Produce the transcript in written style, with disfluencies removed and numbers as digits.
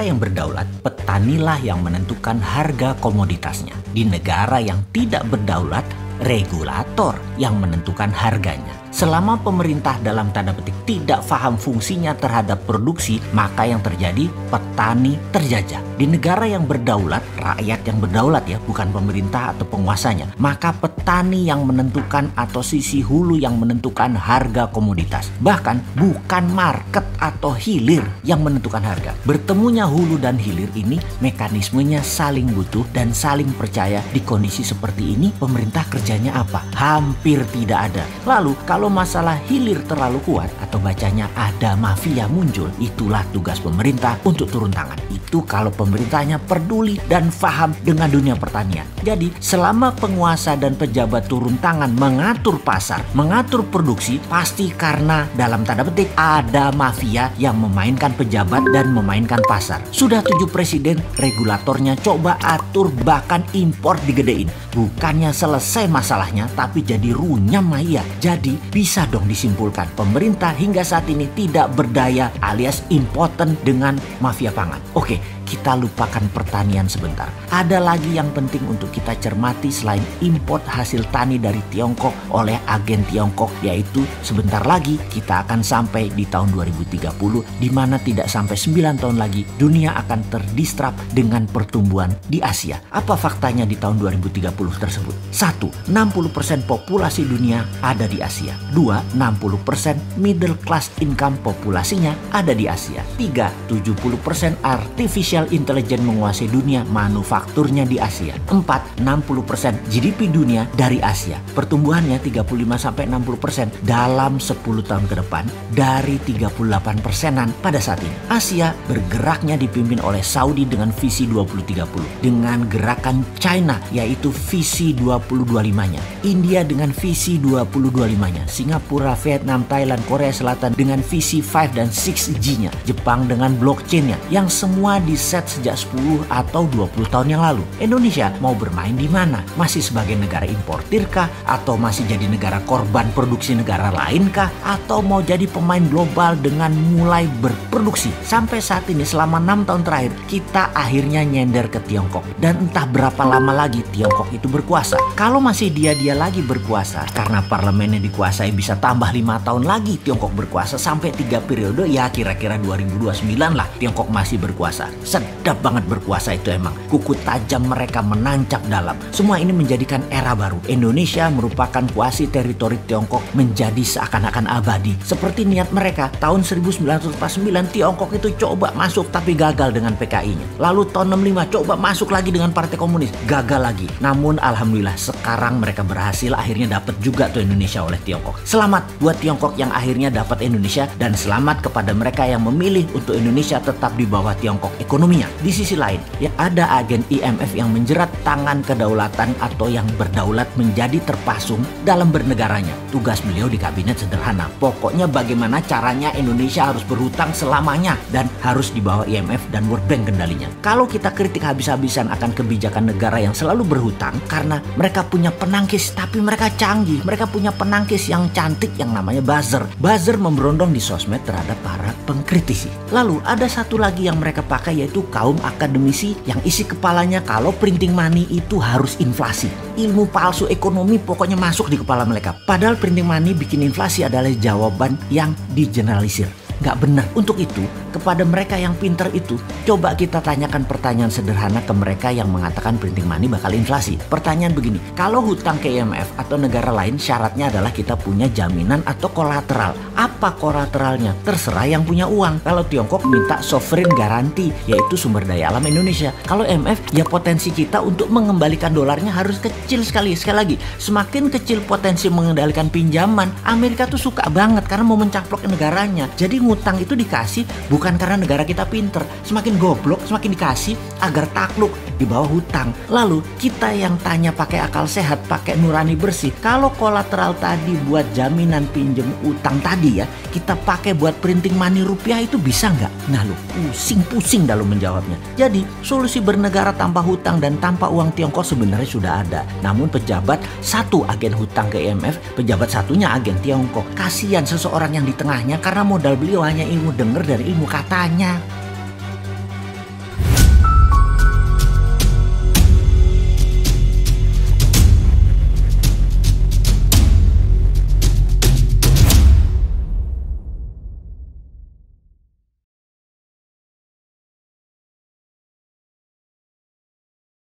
negara yang berdaulat, petanilah yang menentukan harga komoditasnya. Di negara yang tidak berdaulat, regulator yang menentukan harganya. Selama pemerintah dalam tanda petik tidak paham fungsinya terhadap produksi, maka yang terjadi petani terjajah. Di negara yang berdaulat, rakyat yang berdaulat ya, bukan pemerintah atau penguasanya, maka petani yang menentukan atau sisi hulu yang menentukan harga komoditas. Bahkan bukan market atau hilir yang menentukan harga. Bertemunya hulu dan hilir ini mekanismenya saling butuh dan saling percaya. Di kondisi seperti ini pemerintah kerjanya apa? Hampir tidak ada. Lalu kalau masalah hilir terlalu kuat atau bacanya ada mafia muncul, itulah tugas pemerintah untuk turun tangan. Itu kalau pemerintahnya peduli dan paham dengan dunia pertanian. Jadi selama penguasa dan pejabat turun tangan mengatur pasar, mengatur produksi, pasti karena dalam tanda petik ada mafia yang memainkan pejabat dan memainkan pasar. Sudah 7 presiden, regulatornya coba atur, bahkan impor digedein. Bukannya selesai masalahnya, tapi jadi runyam ya. Jadi bisa dong disimpulkan pemerintah hingga saat ini tidak berdaya alias impoten dengan mafia pangan. Oke, kita lupakan pertanian sebentar. Ada lagi yang penting untuk kita cermati selain import hasil tani dari Tiongkok oleh agen Tiongkok, yaitu sebentar lagi kita akan sampai di tahun 2030 di mana tidak sampai 9 tahun lagi dunia akan terdistrap dengan pertumbuhan di Asia. Apa faktanya di tahun 2030 tersebut? 1. 60% populasi dunia ada di Asia. 2. 60% middle class income populasinya ada di Asia. 3. 70% artificial intelligence menguasai dunia, manufakturnya di Asia. 4. 60% GDP dunia dari Asia. Pertumbuhannya 35-60% dalam 10 tahun ke depan dari 38%-an pada saat ini. Asia bergeraknya dipimpin oleh Saudi dengan visi 2030, dengan gerakan China yaitu visi 2025-nya, India dengan visi 2025-nya, Singapura, Vietnam, Thailand, Korea Selatan dengan visi 5 dan 6G-nya, Jepang dengan blockchain-nya, yang semua diset sejak 10 atau 20 tahun yang lalu. Indonesia mau bermain di mana? Masih sebagai negara importir kah? Atau masih jadi negara korban produksi negara lain kah? Atau mau jadi pemain global dengan mulai berproduksi? Sampai saat ini selama 6 tahun terakhir kita akhirnya nyender ke Tiongkok. Dan entah berapa lama lagi Tiongkok itu berkuasa. Kalau masih dia lagi berkuasa, karena parlemennya dikuasai bisa tambah 5 tahun lagi Tiongkok berkuasa sampai 3 periode, ya kira-kira 2029 lah Tiongkok masih berkuasa. Sedap banget berkuasa itu emang. Kuku tajam mereka menancap dalam. Semua ini menjadikan era baru. Indonesia merupakan kuasi teritori Tiongkok menjadi seakan-akan abadi. Seperti niat mereka tahun 1949 Tiongkok itu coba masuk tapi gagal dengan PKI-nya. Lalu tahun 65 coba masuk lagi dengan Partai Komunis, gagal lagi. Namun alhamdulillah sekarang mereka berhasil akhirnya dapat juga tuh Indonesia oleh Tiongkok. Selamat buat Tiongkok yang akhirnya dapat Indonesia, dan selamat kepada mereka yang memilih untuk Indonesia tetap di bawah Tiongkok ekonominya. Di sisi lain, ya ada agen IMF yang menjerat tangan kedaulatan atau yang berdaulat menjadi terpasung dalam bernegaranya. Tugas beliau di kabinet sederhana. Pokoknya bagaimana caranya Indonesia harus berhutang selamanya dan harus di bawah IMF dan World Bank kendalinya. Kalau kita kritik habis-habisan akan kebijakan negara yang selalu berhutang karena mereka punya penangkis, tapi mereka canggih. Mereka punya penangkis yang cantik yang namanya buzzer. Buzzer memberondong di sosmed terhadap para pengkritisi. Lalu ada satu lagi yang mereka pakai yaitu kaum akademisi yang isi kepalanya kalau printing money itu harus inflasi. Ilmu palsu ekonomi pokoknya masuk di kepala mereka. Padahal printing money bikin inflasi adalah jawaban yang digeneralisir. Nggak benar. Untuk itu, kepada mereka yang pinter itu, coba kita tanyakan pertanyaan sederhana ke mereka yang mengatakan printing money bakal inflasi. Pertanyaan begini, kalau hutang ke IMF atau negara lain syaratnya adalah kita punya jaminan atau kolateral. Apa kolateralnya? Terserah yang punya uang. Kalau Tiongkok minta sovereign garanti, yaitu sumber daya alam Indonesia. Kalau IMF, ya potensi kita untuk mengembalikan dolarnya harus kecil sekali. Sekali lagi, semakin kecil potensi mengendalikan pinjaman, Amerika tuh suka banget karena mau mencaplok negaranya. Jadi ngutang itu dikasih bukan karena negara kita pinter, semakin goblok semakin dikasih agar takluk di bawah hutang. Lalu kita yang tanya pakai akal sehat, pakai nurani bersih, kalau kolateral tadi buat jaminan pinjem utang tadi ya, kita pakai buat printing money rupiah itu bisa nggak? Nah lu pusing-pusing dalam menjawabnya. Jadi solusi bernegara tanpa hutang dan tanpa uang Tiongkok sebenarnya sudah ada. Namun pejabat satu agen hutang ke IMF, pejabat satunya agen Tiongkok. Kasihan seseorang yang di tengahnya karena modal beliau hanya ilmu dengar dari ilmu katanya.